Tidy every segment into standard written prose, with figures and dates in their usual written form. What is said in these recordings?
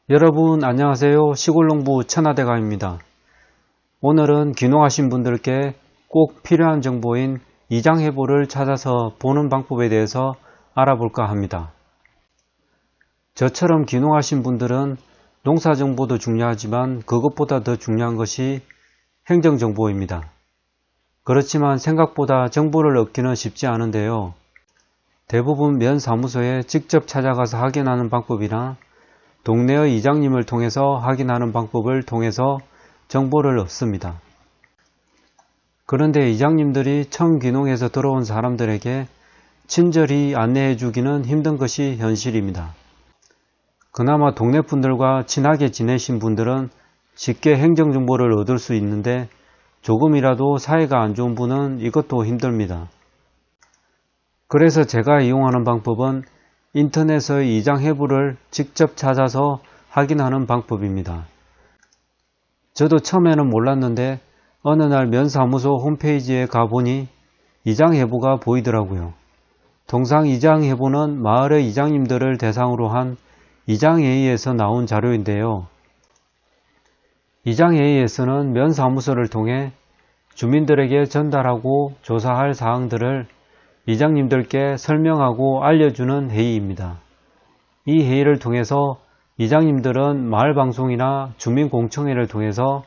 여러분 안녕하세요. 시골농부 천하대감입니다. 오늘은 귀농하신 분들께 꼭 필요한 정보인 이장해보를 찾아서 보는 방법에 대해서 알아볼까 합니다. 저처럼 귀농하신 분들은 농사정보도 중요하지만 그것보다 더 중요한 것이 행정정보입니다. 그렇지만 생각보다 정보를 얻기는 쉽지 않은데요. 대부분 면사무소에 직접 찾아가서 확인하는 방법이나 동네의 이장님을 통해서 확인하는 방법을 통해서 정보를 얻습니다. 그런데 이장님들이 처음 귀농해서 들어온 사람들에게 친절히 안내해 주기는 힘든 것이 현실입니다. 그나마 동네 분들과 친하게 지내신 분들은 쉽게 행정정보를 얻을 수 있는데 조금이라도 사이가 안 좋은 분은 이것도 힘듭니다. 그래서 제가 이용하는 방법은 인터넷의 이장해부를 직접 찾아서 확인하는 방법입니다. 저도 처음에는 몰랐는데 어느 날 면사무소 홈페이지에 가보니 이장해부가 보이더라고요. 통상 이장해부는 마을의 이장님들을 대상으로 한 이장회의에서 나온 자료인데요. 이장회의에서는 면사무소를 통해 주민들에게 전달하고 조사할 사항들을 이장님들께 설명하고 알려주는 회의입니다. 이 회의를 통해서 이장님들은 마을방송이나 주민공청회를 통해서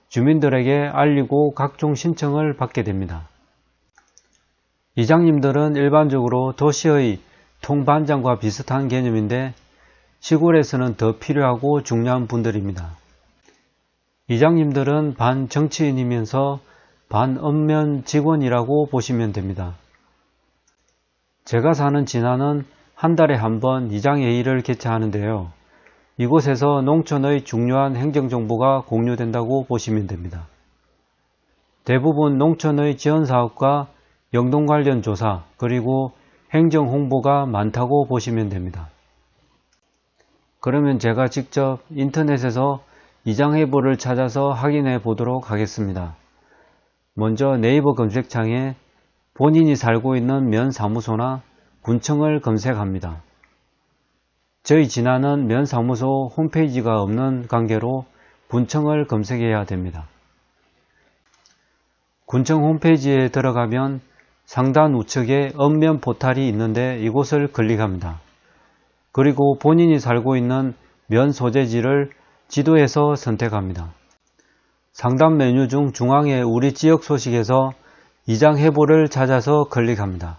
주민들에게 알리고 각종 신청을 받게 됩니다. 이장님들은 일반적으로 도시의 통반장과 비슷한 개념인데 시골에서는 더 필요하고 중요한 분들입니다. 이장님들은 반 정치인이면서 반 읍면 직원이라고 보시면 됩니다. 제가 사는 진안은 한 달에 한 번 이장회의를 개최하는데요. 이곳에서 농촌의 중요한 행정정보가 공유된다고 보시면 됩니다. 대부분 농촌의 지원사업과 영동 관련 조사 그리고 행정홍보가 많다고 보시면 됩니다. 그러면 제가 직접 인터넷에서 이장해부를 찾아서 확인해 보도록 하겠습니다. 먼저 네이버 검색창에 본인이 살고 있는 면사무소나 군청을 검색합니다. 저희 진안은 면사무소 홈페이지가 없는 관계로 군청을 검색해야 됩니다. 군청 홈페이지에 들어가면 상단 우측에 읍면 포탈이 있는데 이곳을 클릭합니다. 그리고 본인이 살고 있는 면 소재지를 지도에서 선택합니다. 상단 메뉴 중 중앙에 우리 지역 소식에서 이장해부를 찾아서 클릭합니다.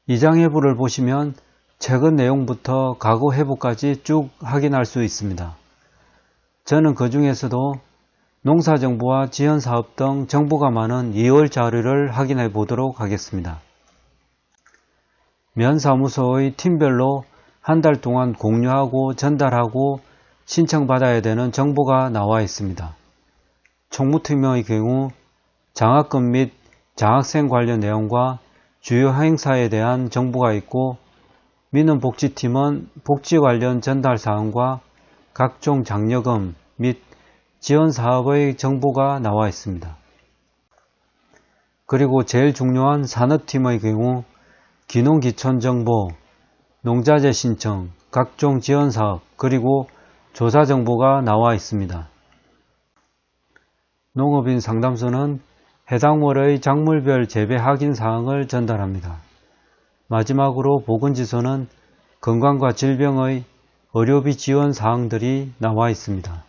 이장해부를 보시면 최근 내용부터 과거 해부까지 쭉 확인할 수 있습니다. 저는 그 중에서도 농사정보와 지원사업 등 정보가 많은 2월 자료를 확인해 보도록 하겠습니다. 면사무소의 팀별로 한 달 동안 공유하고 전달하고 신청받아야 되는 정보가 나와 있습니다. 총무팀의 경우 장학금 및 장학생 관련 내용과 주요 행사에 대한 정보가 있고 민원복지팀은 복지 관련 전달 사항과 각종 장려금 및 지원사업의 정보가 나와 있습니다. 그리고 제일 중요한 산업팀의 경우 귀농귀촌 정보, 농자재 신청, 각종 지원사업 그리고 조사 정보가 나와 있습니다. 농업인 상담소는 해당 월의 작물별 재배 확인 사항을 전달합니다. 마지막으로 보건지소는 건강과 질병의 의료비 지원 사항들이 나와 있습니다.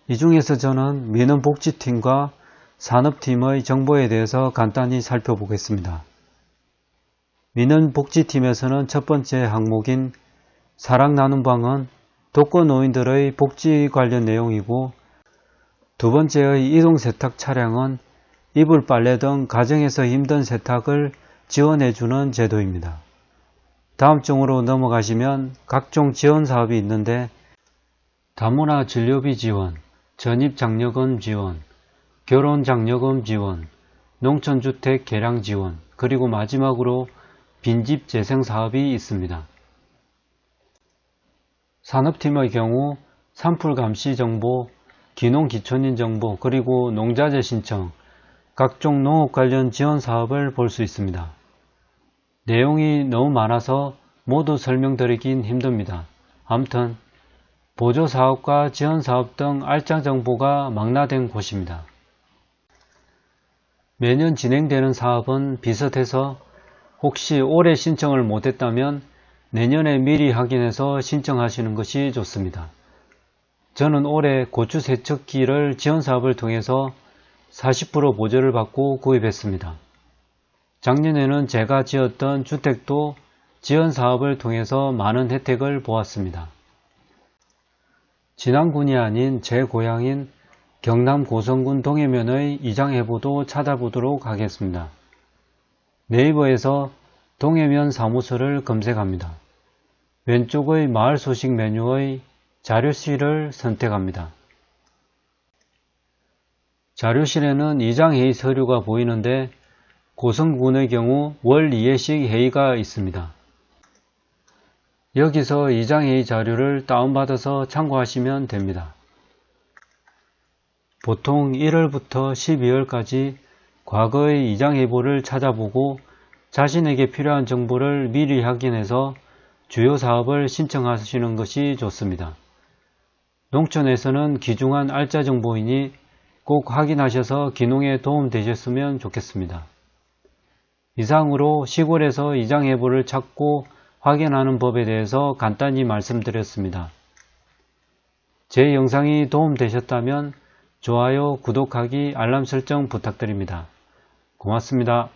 이 중에서 저는 민원복지팀과 산업팀의 정보에 대해서 간단히 살펴보겠습니다. 민원복지팀에서는 첫 번째 항목인 사랑 나눔 방은 독거노인들의 복지 관련 내용이고 두 번째의 이동세탁 차량은 이불 빨래 등 가정에서 힘든 세탁을 지원해주는 제도입니다. 다음 쪽으로 넘어가시면 각종 지원사업이 있는데 다문화 진료비 지원, 전입장려금 지원, 결혼장려금 지원, 농촌주택 개량 지원, 그리고 마지막으로 빈집 재생 사업이 있습니다. 산업팀의 경우 산불 감시 정보, 귀농귀촌인 정보, 그리고 농자재 신청, 각종 농업 관련 지원 사업을 볼 수 있습니다. 내용이 너무 많아서 모두 설명드리긴 힘듭니다. 아무튼 보조사업과 지원사업 등 알짜 정보가 망라된 곳입니다. 매년 진행되는 사업은 비슷해서 혹시 올해 신청을 못했다면 내년에 미리 확인해서 신청하시는 것이 좋습니다. 저는 올해 고추 세척기를 지원사업을 통해서 40% 보조를 받고 구입했습니다. 작년에는 제가 지었던 주택도 지원사업을 통해서 많은 혜택을 보았습니다. 진안군이 아닌 제 고향인 경남 고성군 동해면의 이장해보도 찾아보도록 하겠습니다. 네이버에서 동해면 사무소를 검색합니다. 왼쪽의 마을 소식 메뉴의 자료실을 선택합니다. 자료실에는 이장회의 서류가 보이는데 고성군의 경우 월 2회씩 회의가 있습니다. 여기서 이장회의 자료를 다운받아서 참고하시면 됩니다. 보통 1월부터 12월까지 과거의 이장예보를 찾아보고 자신에게 필요한 정보를 미리 확인해서 주요 사업을 신청하시는 것이 좋습니다. 농촌에서는 귀중한 알짜 정보이니 꼭 확인하셔서 귀농에 도움되셨으면 좋겠습니다. 이상으로 시골에서 이장예보를 찾고 확인하는 법에 대해서 간단히 말씀드렸습니다. 제 영상이 도움되셨다면 좋아요, 구독하기, 알람 설정 부탁드립니다. 고맙습니다.